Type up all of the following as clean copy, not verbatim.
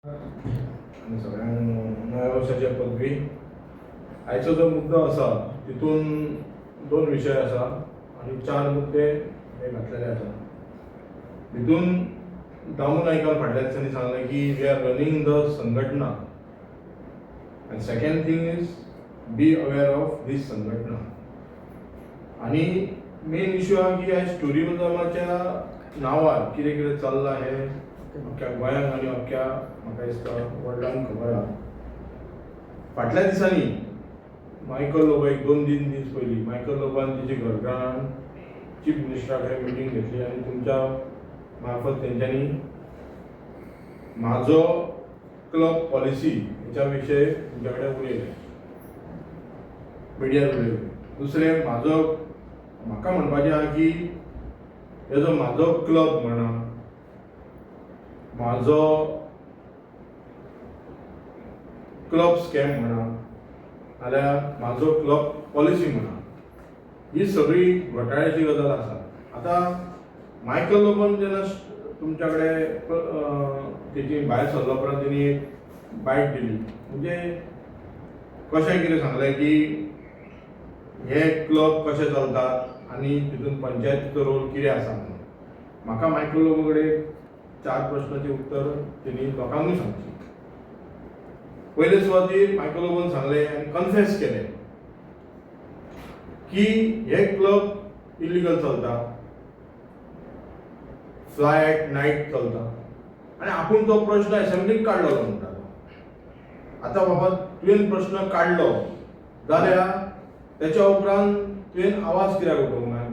आणि सगळ्यांक नव्या वर्षाचे पदवी. आयचो जो मुद्दो आसा तितून 2 विशय आसा आणि 4 मुद्दे हे घातलेले आसा. तितून दामू नायकान फाटल्या दिसांनी सांगलें की वी आर रनिंग द संघटना and second thing is be aware of this संघटना. आणि मेन इश्यू हा की ह्या टुरिझमाच्या नांवार कितें कितें चल्लां हें अख्ख्या गोंयांत आनी अख्ख्या म्हाका दिसता वर्ल्डान खबर आहा. फाटल्या दिसांनी मायकल लोबो एक 2-3 दीस पयलीं मायकल लोबान तेजी घरकान्न चीफ मिनिस्टरा कडेन मिटींग घेतली आनी तुमच्या मार्फत तेंच्यांनी म्हाजो क्लब पॉलिसी हेच्या विशयी तुमच्या कडेन उलयलें, मिडियार उलयलें. दुसरें म्हाका म्हणपाचें आहा की हे जो म्हाजो क्लब म्हणा, म्हाजो क्लब स्कॅम म्हणा नाल्यार म्हाजो क्लब पॉलिसी म्हणा, ही सगळी घोटाळ्याची गजाल आसा. आतां मायकल लोबोन जेन्ना तुमच्या कडेन तेजी भायर सरलो उपरांत तेणी एक बायट दिली. म्हणजे कशें कितें सांगलें की हे क्लब कशे चलतात आनी तितून पंचायतीचो रोल कितें आसा म्हणून. म्हाका मायकल लोबो कडेन 4 प्रश्नांचें उत्तर तेणी लोकांकूय सांगचें. पयले सुवातेर मायकल लोबोन सांगलें आनी कन्फेस केलें की हे क्लब इलिगल चलता, फ्लाय एट नायट चलता आनी आपूण तो प्रश्न असेंब्लीक काडलो म्हणटा. आतां बाबा तुवें प्रश्न काडलो जाल्यार तेच्या उपरांत तुवें आवाज कित्याक उठोवंक ना?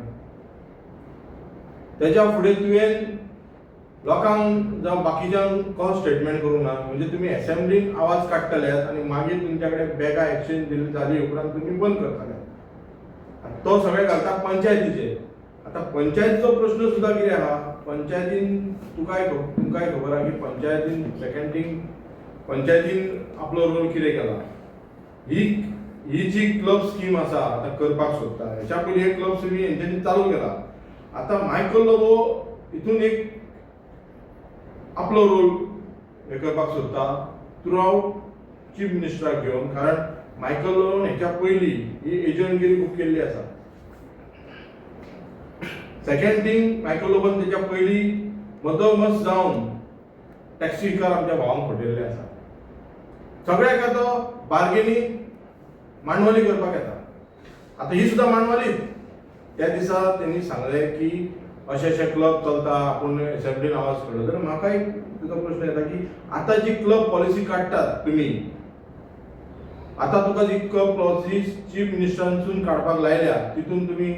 तेच्या फुडें तुवें लोकांक जावं बाकीच्यांक कसो स्टेटमेंट करूं ना? म्हणजे तुमी असेंब्लीक आवाज काडटल्यात आनी मागीर तुमच्या कडेन बेगा एक्शन दिली जाली उपरांत तुमी बंद करतले. तो सगळें घालता पंचायतीचेर. आतां पंचायतीचो प्रश्न सुद्दां कितें आहा? पंचायतीन तुमकांय खबर आहा की पंचायतीन सेकंड थिंग पंचायतीन आपलो रोल कितें केला. ही जी क्लब स्कीम आसा आतां करपाक सोदता, हेच्या पयलीं एक क्लब स्कीम हेंच्यांनी चालू केला. आतां मायकल लोबो हितून एक आपलो रोल हे करपाक सोदता थ्रू आउट चीफ मिनिस्टराक घेवन. कारण मायकल लोबोन हेच्या पयलीं ही एजंटगिरी खूब केल्ली आसा. सेकंड थिंग मायकल लोबोन तेच्या पयलीं मदोमस जावन टॅक्सी कार आमच्या भावांक फटयल्ले आसा. सगळ्याक तो बार्गेनींग मांडवली करपाक येता. आतां ही सुद्दां मांडवली. त्या दिसा तेणी सांगलें की अशे क्लब चलता, आपूण असेंब्लीन आवाज काडलो. जाल्यार म्हाका एक तुका प्रश्न येता की आतां जी क्लब पॉलिसी काडटात तुमी, आतां तुका जी क्लब पॉलिसी चीफ मिनिस्टरांसून काडपाक लायल्या तितून तुमी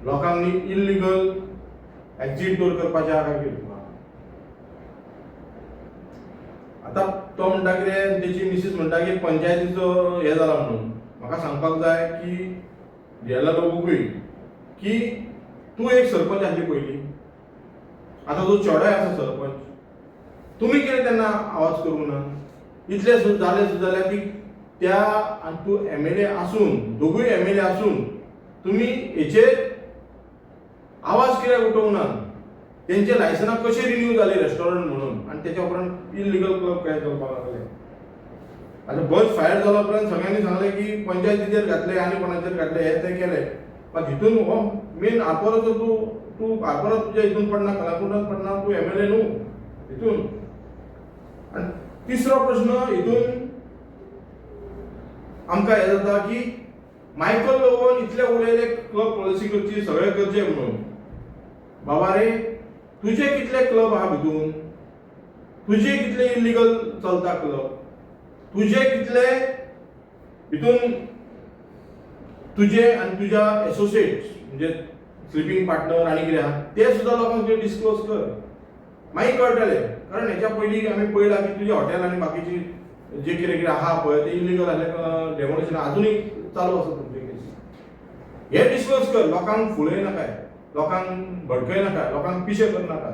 लोकांनी इल्लिगल एक्झीट डोर करपाचें आहा काय कितें तुका? आतां तो म्हणटा कितें, तेची मिसीस म्हणटा की पंचायतीचो हे जाला म्हणून. म्हाका सांगपाक जाय की जेला लोबूकूय की तूं एक सरपंच आसली पयलीं, आतां तूं चेडोय आसा सरपंच, तुमी कितें तेन्ना आवाज करूंक ना? इतलें जालें जाल्यार ती त्या आनी तूं MLA आसून, दोगूय MLA आसून तुमी हेचेर आवाज कित्याक उठोवंक ना? तेंचे लायसनां कशें रिन्यू जाली रेस्टॉरंट म्हणून आनी तेच्या उपरांत इल्लिगल क्लब काय चलपाक लागले. आतां बस फायर जालो उपरांत सगळ्यांनी सांगलें की पंचायतीचेर घातले आनी कोणाचेर घातले, हे ते केले. पण हितून हो मेन आरपोराचो तूं आरपोरा तुज्या हितून पडना, कलाकुंडात पडना, तूं MLA न्हू हितून. आनी तिसरो प्रश्न हितून आमकां हे जाता की मायकल लोबोन इतले उलयले क्लब पॉलिसी करची, सगळे करचे म्हणून. बाबा रे, तुजे कितले क्लब आहा भितून? तुजे कितले इल्लिगल चलता क्लब? तुजे कितले भितून तुजे आनी तुज्या एसोसिएट्स म्हणजे स्लिपींग पार्टनर आनी कितें आहा ते सुद्दां लोकांक डिस्क्लोज कर, मागीर कळटलें. कारण हेच्या पयलीं आमी पळयलां की तुजे हॉटेल आनी बाकीची जे कितें आहा पळय ते इल्लिगल आसले डेमोलेशन अजूनय चालू आसा तुमचे केसी. हे डिस्क्लोज कर. लोकांक फुलय नाकाय, लोकांक भडकय नाका, लोकांक पिशे करनाका.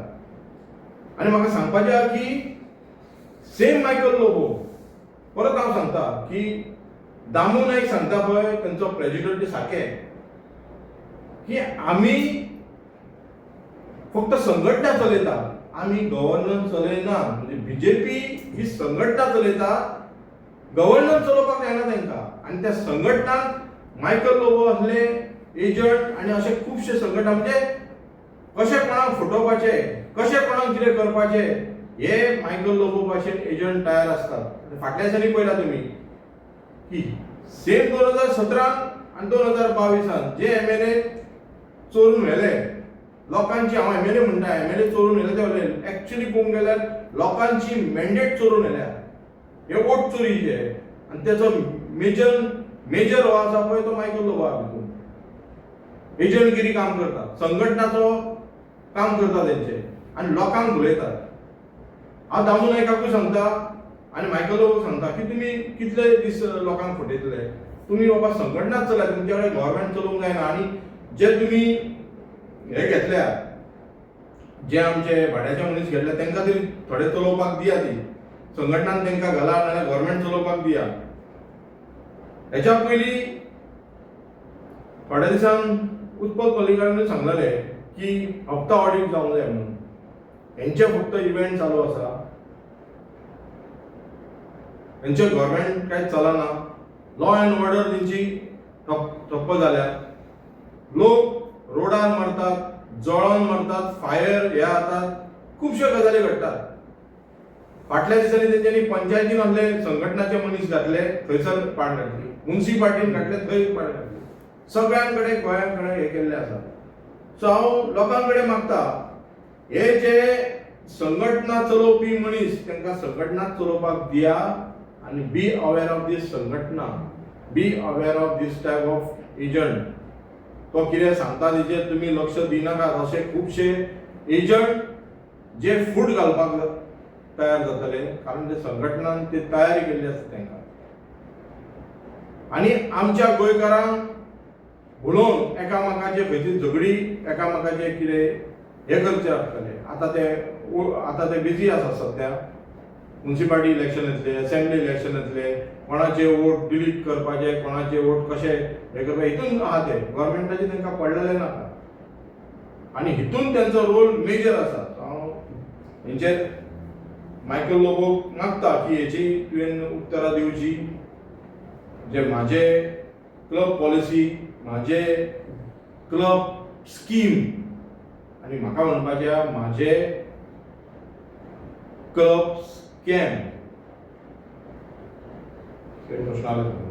आनी म्हाका सांगपाचें आहा की सेम मायकल लोबो परत हांव सांगता की दामू नायक सांगता पळय तेंचो प्रेजिडेंट सारकें की आमी फक्त संघटना चलयता, आमी गव्हर्नन्स चलयना. म्हणजे BJP ही संघटना चलयता, गव्हर्नन्स चलोवपाक जायना तांकां. आनी त्या संघटनांत मायकल लोबो असले एजंट आनी अशे खुबशे संघटना म्हणजे कशे कोणाक फटोवपाचे, कशे कोणाक कितें करपाचे हे मायकल लोबो भाशेन एजंट तयार असतात. फाटल्या दिसांनी पळयला तुमी की सेम 2017 आनी 2022 जे एमएलए चोरून व्हेले लोकांची, हांव एमएलए म्हणटा, एमएलए चोरून व्हेले ते व्हेले, एक्चुअली पळोवंक गेल्यार लोकांची मॅन्डेट चोरून व्हेल्या. हे वोट चोरीचे आनी त्याचो मेजर हो आसा पळय तो मायकल लोबो आहा भितून. एजंटगिरी काम करता, संघटनाचो काम करता तेंचे आनी लोकांक भुलयतात. हांव दामू नायकाकूय सांगता आनी मायकल लोबोक सांगता की तुमी कितले दीस लोकांक फटयतले. तुमी बाबा संघटनाच चला, तुमचे कडेन गव्हर्नमेंट चलोवंक जायना. आनी जे तुमी हे घेतल्या, जे आमचे भाड्याचे मनीस घेतले तांकां तरी थोडे चलोवपाक दिया, ती संघटनान तांकां घाला नाजाल्यार गव्हर्नमेंट चलोवपाक दिया. हेच्या पयलीं थोड्या दिसान उत्पल पल्लीकरानूय सांगलेले की हप्ता ऑडिट जावंक जाय म्हणून. हेंचे फक्त इव्हेंट चालू आसा, हेंचे गव्हर्नमेंट कांयच चलना. लॉ अँड ऑर्डर तेंची ठप्प जाल्या. लोक रोडार मरतात, जळोन मरतात, फायर हे जातात, खुबश्यो गजाली घडटात. फाटल्या दिसांनी तेंच्यांनी पंचायतीन असले संघटनाचे मनीस घातले, थंयसर पाड घातली. मुन्सिपाल्टीन घातले, थंय पाड घातली. सगळ्यांकडे गोंयांकडे हे केल्ले आसा. सो हांव लोकांकडे मागता, हे जे संघटना चलोवपी मनीस तांकां संघटना चलोवपाक दिया आनी बी अवेअर ऑफ दीस संघटना, be aware of this type of agent. तो कितें सांगता तेजेर तुमी लक्ष दिनाकात. असे खुबशे एजंट जे फूट घालपाक तयार जातले, कारण ते संघटनान ते तयारी केल्ली आसता तांकां. आनी आमच्या गोंयकारांक भुलोवन एकामेकाचे खंयची झगडी, एकामेकाचे कितें हे करचे आसतले. आतां ते बिजी आसा सध्या. मुन्सिपाल्टी इलेक्शन येतले, असेंब्ली इलेक्शन येतले, कोणाचे वोट डिलीट करपाचे, कोणाचे वोट कशे हे करपाचे, हितून आहा ते. गव्हर्नमेंटाचे तांकां पडलेले नाका आनी हितून तांचो रोल मेजर आसा. हांव हेंचेर मायकल लोबोक मागता की हेची तुवें उत्तरां दिवची. जे म्हाजे क्लब पॉलिसी, म्हाजे क्लब स्कीम आनी म्हाका म्हणपाचें म्हाजे क्लब स्कॅम. प्रश्न आले.